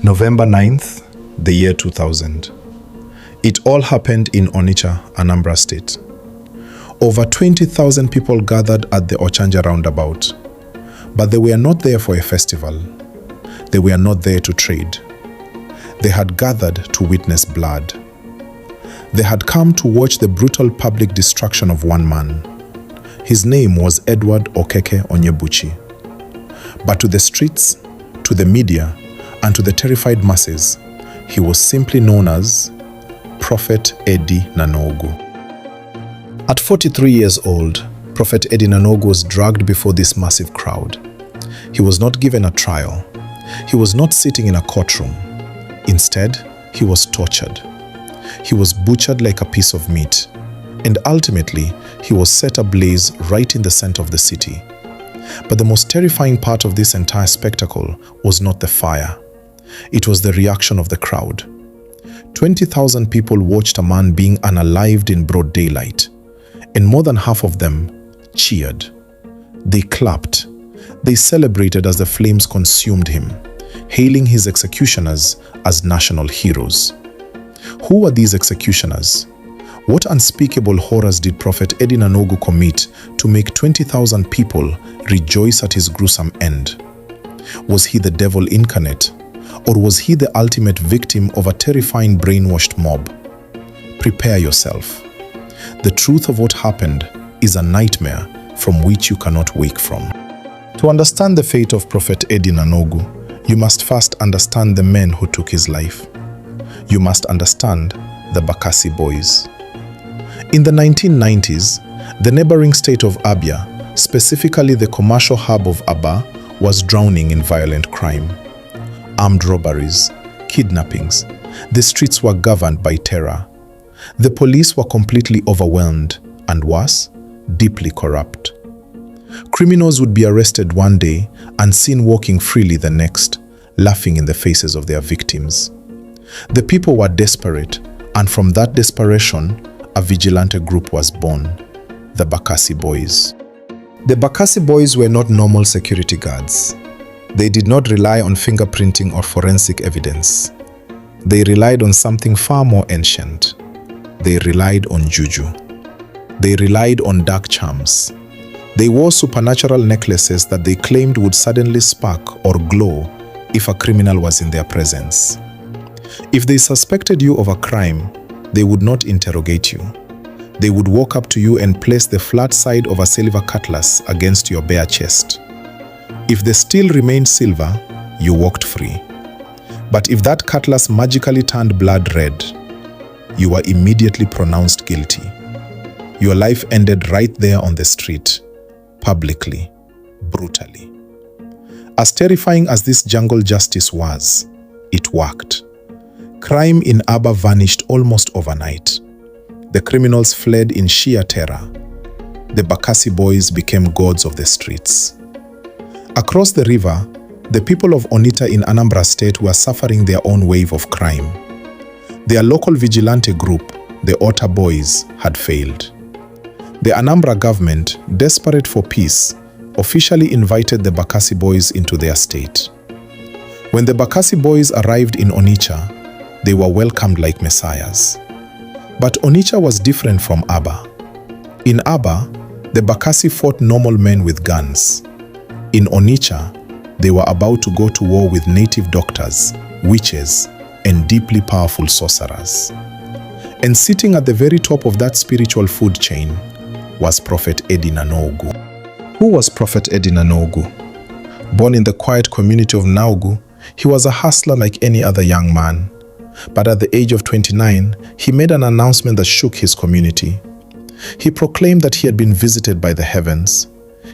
November 9th, the year 2000. It all happened in Onitsha, Anambra State. Over 20,000 people gathered at the Ochanja roundabout. But they were not there for a festival. They were not there to trade. They had gathered to witness blood. They had come to watch the brutal public destruction of one man. His name was Okeke Onyebuchi. But to the streets, to the media, and to the terrified masses, he was simply known as Prophet Eddy Nanowgu. At 43 years old, Prophet Eddy Nanowgu was dragged before this massive crowd. He was not given a trial. He was not sitting in a courtroom. Instead, he was tortured. He was butchered like a piece of meat. And ultimately, he was set ablaze right in the center of the city. But the most terrifying part of this entire spectacle was not the fire. It was the reaction of the crowd. 20,000 people watched a man being unalived in broad daylight, and more than half of them cheered. They clapped. They celebrated as the flames consumed him, hailing his executioners as national heroes. Who were these executioners? What unspeakable horrors did Prophet Eddy Nanowgu commit to make 20,000 people rejoice at his gruesome end? Was he the devil incarnate? Or was he the ultimate victim of a terrifying brainwashed mob? Prepare yourself. The truth of what happened is a nightmare from which you cannot wake from. To understand the fate of Prophet Eddy Nanowgu, you must first understand the men who took his life. You must understand the Bakassi Boys. In the 1990s, the neighboring state of Abia, specifically the commercial hub of Aba, was drowning in violent crime. Armed robberies, kidnappings. The streets were governed by terror. The police were completely overwhelmed and worse, deeply corrupt. Criminals would be arrested one day and seen walking freely the next, laughing in the faces of their victims. The people were desperate, and from that desperation, a vigilante group was born, the Bakassi Boys. The Bakassi Boys were not normal security guards. They did not rely on fingerprinting or forensic evidence. They relied on something far more ancient. They relied on juju. They relied on dark charms. They wore supernatural necklaces that they claimed would suddenly spark or glow if a criminal was in their presence. If they suspected you of a crime, they would not interrogate you. They would walk up to you and place the flat side of a silver cutlass against your bare chest. If the steel remained silver, you walked free. But if that cutlass magically turned blood red, you were immediately pronounced guilty. Your life ended right there on the street, publicly, brutally. As terrifying as this jungle justice was, it worked. Crime in Aba vanished almost overnight. The criminals fled in sheer terror. The Bakassi Boys became gods of the streets. Across the river, the people of Onitsha in Anambra State were suffering their own wave of crime. Their local vigilante group, the Otter Boys, had failed. The Anambra government, desperate for peace, officially invited the Bakassi Boys into their state. When the Bakassi Boys arrived in Onitsha, they were welcomed like messiahs. But Onitsha was different from Aba. In Aba, the Bakassi fought normal men with guns. In Onitsha, they were about to go to war with native doctors, witches, and deeply powerful sorcerers. And sitting at the very top of that spiritual food chain was Prophet Eddy Nanowgu. Who was Prophet Eddy Nanowgu? Born in the quiet community of Nawgu, he was a hustler like any other young man. But at the age of 29, he made an announcement that shook his community. He proclaimed that he had been visited by the heavens.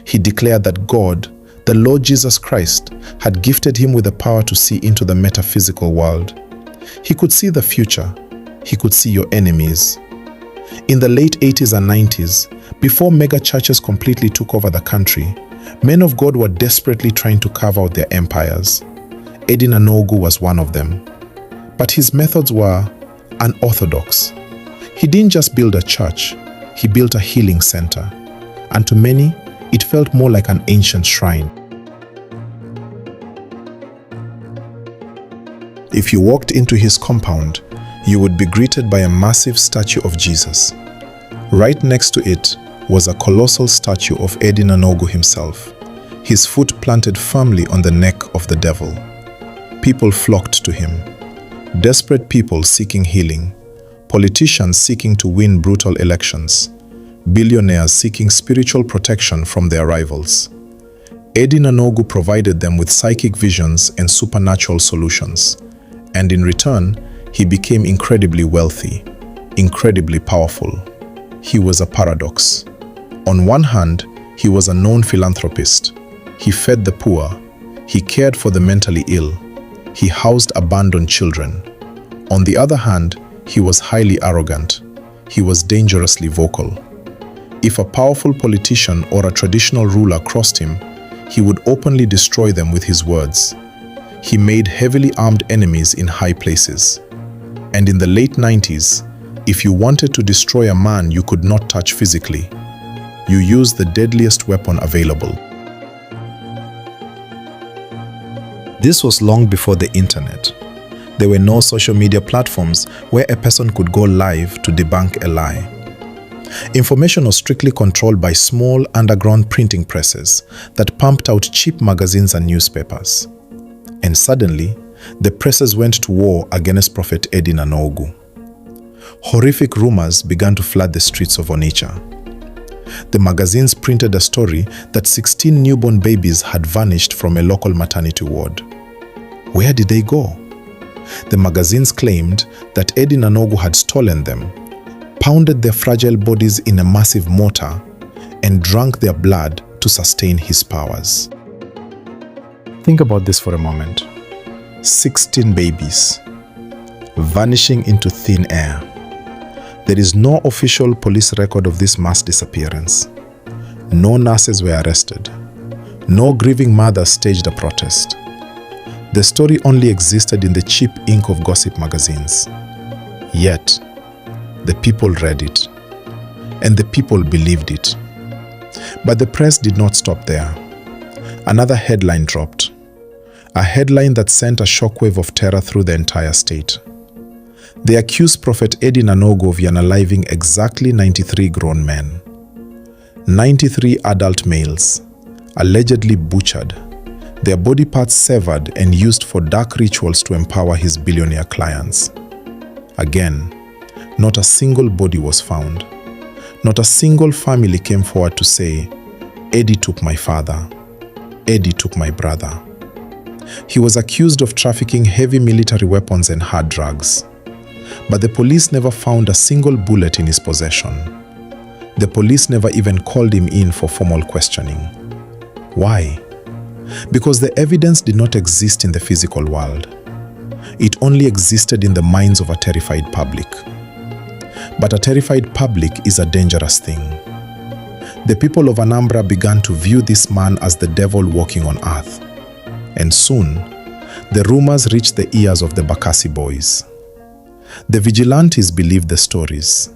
He declared that God, the Lord Jesus Christ, had gifted him with the power to see into the metaphysical world. He could see the future. He could see your enemies. In the late 80s and 90s, before mega churches completely took over the country, men of God were desperately trying to carve out their empires. Eddy Nanowgu was one of them. But his methods were unorthodox. He didn't just build a church, he built a healing center. And to many, it felt more like an ancient shrine. If you walked into his compound, you would be greeted by a massive statue of Jesus. Right next to it was a colossal statue of Eddy Nanowgu himself, his foot planted firmly on the neck of the devil. People flocked to him. Desperate people seeking healing, politicians seeking to win brutal elections, billionaires seeking spiritual protection from their rivals. Eddy Nanowgu provided them with psychic visions and supernatural solutions, and in return, he became incredibly wealthy, incredibly powerful. He was a paradox. On one hand, he was a known philanthropist. He fed the poor. He cared for the mentally ill. He housed abandoned children. On the other hand, he was highly arrogant. He was dangerously vocal. If a powerful politician or a traditional ruler crossed him, he would openly destroy them with his words. He made heavily armed enemies in high places. And in the late 90s, if you wanted to destroy a man you could not touch physically, you used the deadliest weapon available. This was long before the internet. There were no social media platforms where a person could go live to debunk a lie. Information was strictly controlled by small underground printing presses that pumped out cheap magazines and newspapers. And suddenly, the presses went to war against Prophet Eddy Nanowgu. Horrific rumors began to flood the streets of Onitsha. The magazines printed a story that 16 newborn babies had vanished from a local maternity ward. Where did they go? The magazines claimed that Eddy Nanowgu had stolen them, pounded their fragile bodies in a massive mortar, and drank their blood to sustain his powers. Think about this for a moment. 16 babies vanishing into thin air. There is no official police record of this mass disappearance. No nurses were arrested. No grieving mothers staged a protest. The story only existed in the cheap ink of gossip magazines. Yet, the people read it, and the people believed it. But the press did not stop there. Another headline dropped. A headline that sent a shockwave of terror through the entire state. They accused Prophet Eddy Nanowgu of unaliving exactly 93 grown men. 93 adult males, allegedly butchered, their body parts severed and used for dark rituals to empower his billionaire clients. Again, not a single body was found. Not a single family came forward to say, Eddy took my father. Eddy took my brother. He was accused of trafficking heavy military weapons and hard drugs. But the police never found a single bullet in his possession. The police never even called him in for formal questioning. Why? Because the evidence did not exist in the physical world. It only existed in the minds of a terrified public. But a terrified public is a dangerous thing. The people of Anambra began to view this man as the devil walking on earth. And soon, the rumors reached the ears of the Bakassi Boys. The vigilantes believed the stories.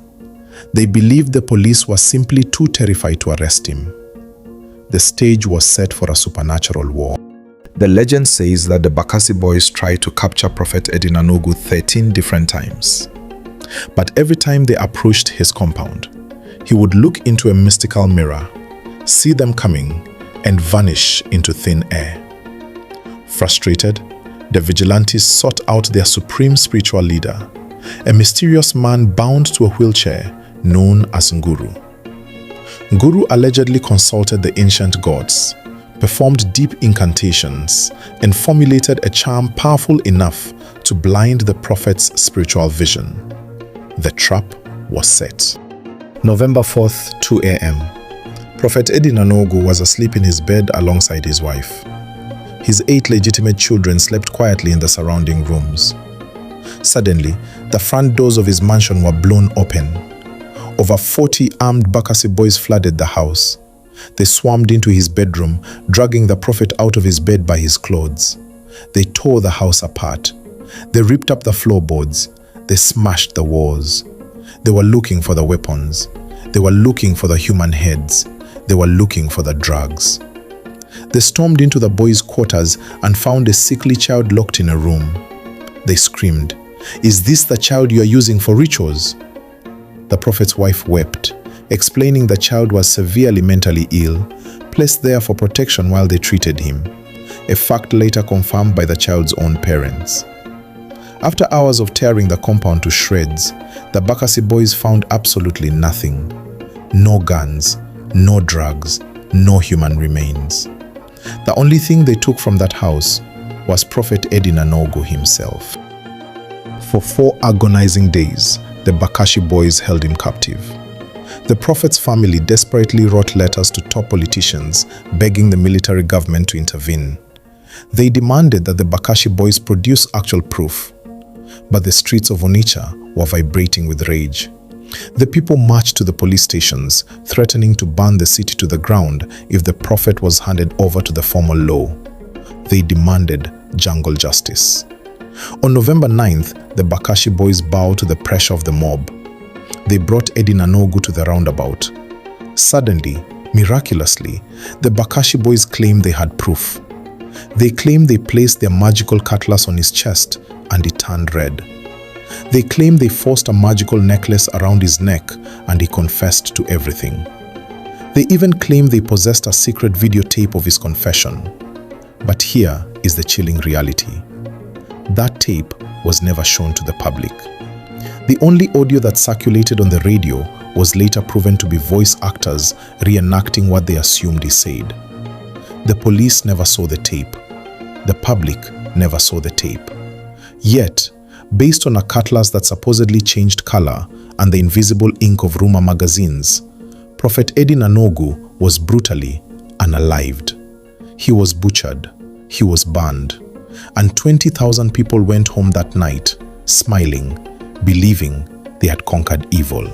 They believed the police were simply too terrified to arrest him. The stage was set for a supernatural war. The legend says that the Bakassi Boys tried to capture Prophet Eddy Nanowgu 13 different times. But every time they approached his compound, he would look into a mystical mirror, see them coming, and vanish into thin air. Frustrated, the vigilantes sought out their supreme spiritual leader, a mysterious man bound to a wheelchair known as Nguru. Nguru allegedly consulted the ancient gods, performed deep incantations, and formulated a charm powerful enough to blind the prophet's spiritual vision. The trap was set. November 4th, 2 a.m. Prophet Eddy Nanowgu was asleep in his bed alongside his wife. His 8 legitimate children slept quietly in the surrounding rooms. Suddenly, the front doors of his mansion were blown open. Over 40 armed Bakassi Boys flooded the house. They swarmed into his bedroom, dragging the prophet out of his bed by his clothes. They tore the house apart. They ripped up the floorboards. They smashed the walls. They were looking for the weapons. They were looking for the human heads. They were looking for the drugs. They stormed into the boys' quarters and found a sickly child locked in a room. They screamed, "Is this the child you are using for rituals?" The prophet's wife wept, explaining the child was severely mentally ill, placed there for protection while they treated him, a fact later confirmed by the child's own parents. After hours of tearing the compound to shreds, the Bakassi Boys found absolutely nothing. No guns, no drugs, no human remains. The only thing they took from that house was Prophet Eddy Nanowgu himself. For 4 agonizing days, the Bakassi Boys held him captive. The Prophet's family desperately wrote letters to top politicians begging the military government to intervene. They demanded that the Bakassi Boys produce actual proof, but the streets of Onitsha were vibrating with rage. The people marched to the police stations, threatening to burn the city to the ground if the Prophet was handed over to the formal law. They demanded jungle justice. On November 9th, the Bakassi Boys bowed to the pressure of the mob. They brought Eddy Nanowgu to the roundabout. Suddenly, miraculously, the Bakassi Boys claimed they had proof. They claimed they placed their magical cutlass on his chest and it turned red. They claimed they forced a magical necklace around his neck and he confessed to everything. They even claimed they possessed a secret videotape of his confession. But here is the chilling reality. That tape was never shown to the public. The only audio that circulated on the radio was later proven to be voice actors reenacting what they assumed he said. The police never saw the tape. The public never saw the tape. Yet, based on a cutlass that supposedly changed color and the invisible ink of rumor magazines, Prophet Eddy Nanowgu was brutally unalived. He was butchered, he was burned, and 20,000 people went home that night, smiling, believing they had conquered evil.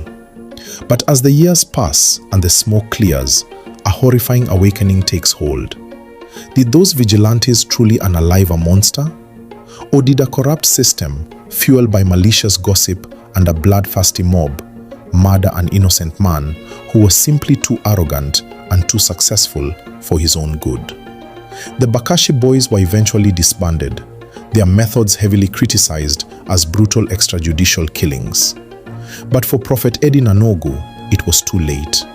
But as the years pass and the smoke clears, a horrifying awakening takes hold. Did those vigilantes truly unalive a monster? Or did a corrupt system, fueled by malicious gossip and a bloodthirsty mob, murder an innocent man who was simply too arrogant and too successful for his own good? The Bakassi Boys were eventually disbanded, their methods heavily criticized as brutal extrajudicial killings. But for Prophet Eddy Nanowgu, it was too late.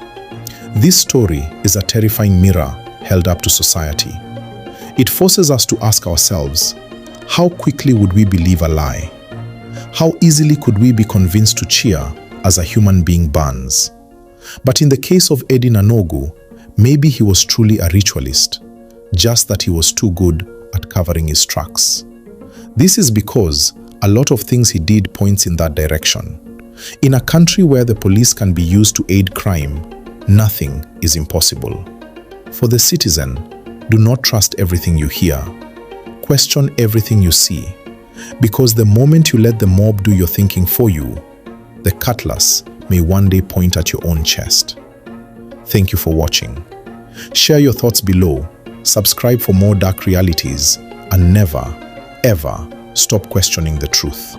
This story is a terrifying mirror held up to society. It forces us to ask ourselves, how quickly would we believe a lie? How easily could we be convinced to cheer as a human being burns? But in the case of Eddy Nanowgu, maybe he was truly a ritualist, just that he was too good at covering his tracks. This is because a lot of things he did points in that direction. In a country where the police can be used to aid crime, nothing is impossible. For the citizen, do not trust everything you hear. Question everything you see, because the moment you let the mob do your thinking for you, the cutlass may one day point at your own chest. Thank you for watching. Share your thoughts below, subscribe for more dark realities, and never, ever stop questioning the truth.